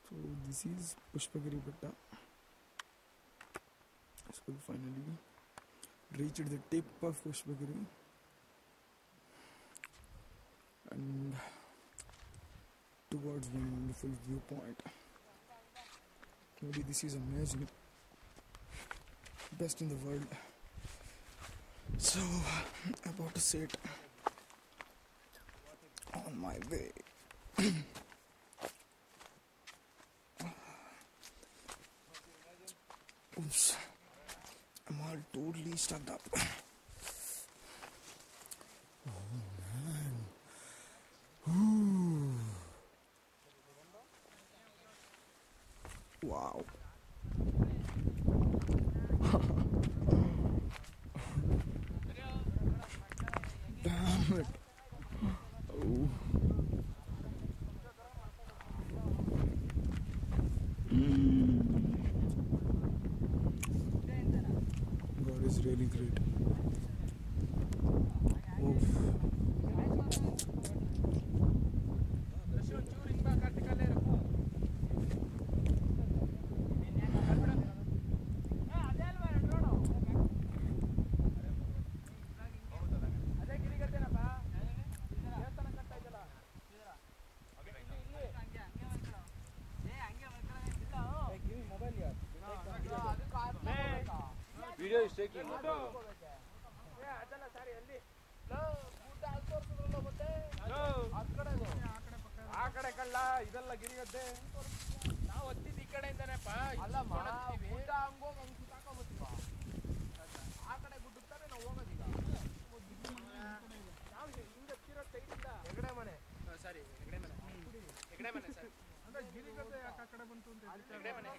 So this is Pushpagiri Betta. So we finally reached the tip of Pushpagiri and towards one wonderful viewpoint. Maybe this is amazing, best in the world. So about to sit on my way. Oops, I'm all totally stuck up. Oh man. Ooh. Wow. Damn it. Oh. God is really great. Oof. Video is taking. ಆ ಕಡೆ ಕಳ್ಳ ಇದೆಲ್ಲ ಗಿರಿಗದ್ದೆ ನಾವು ಹತ್ತಿದ್ದು ಈ ಕಡೆಯಿಂದನೇಪ್ಪ ಅಲ್ಲಮ್ಮ ಗುಡ್ಡ ಹಂಗೋಗಿ ಹಂಗೆ ಸುತ್ತಾಕೊಂಬತ್ತೀವ ಆ ಕಡೆ ಗುಡ್ಡಕ್ತಾನೆ ನಾವು ಹೋಗೋದೀಗ ನಾವು ಹಿಂಗೆ ಹತ್ತಿರೋ ಸೈಡಿಂದ ಹೆಗಡೆ ಮನೆ ಸಾರಿ ಹೆಗಡೆ ಮನೆ ಸರ್ ಅಂದ್ರೆ ಗಿರಿಗದ್ದೆ ಯಾಕೆ ಆ ಕಡೆ ಬಂತು ಅಂತ ಹೆಗಡೆ ಮನೆ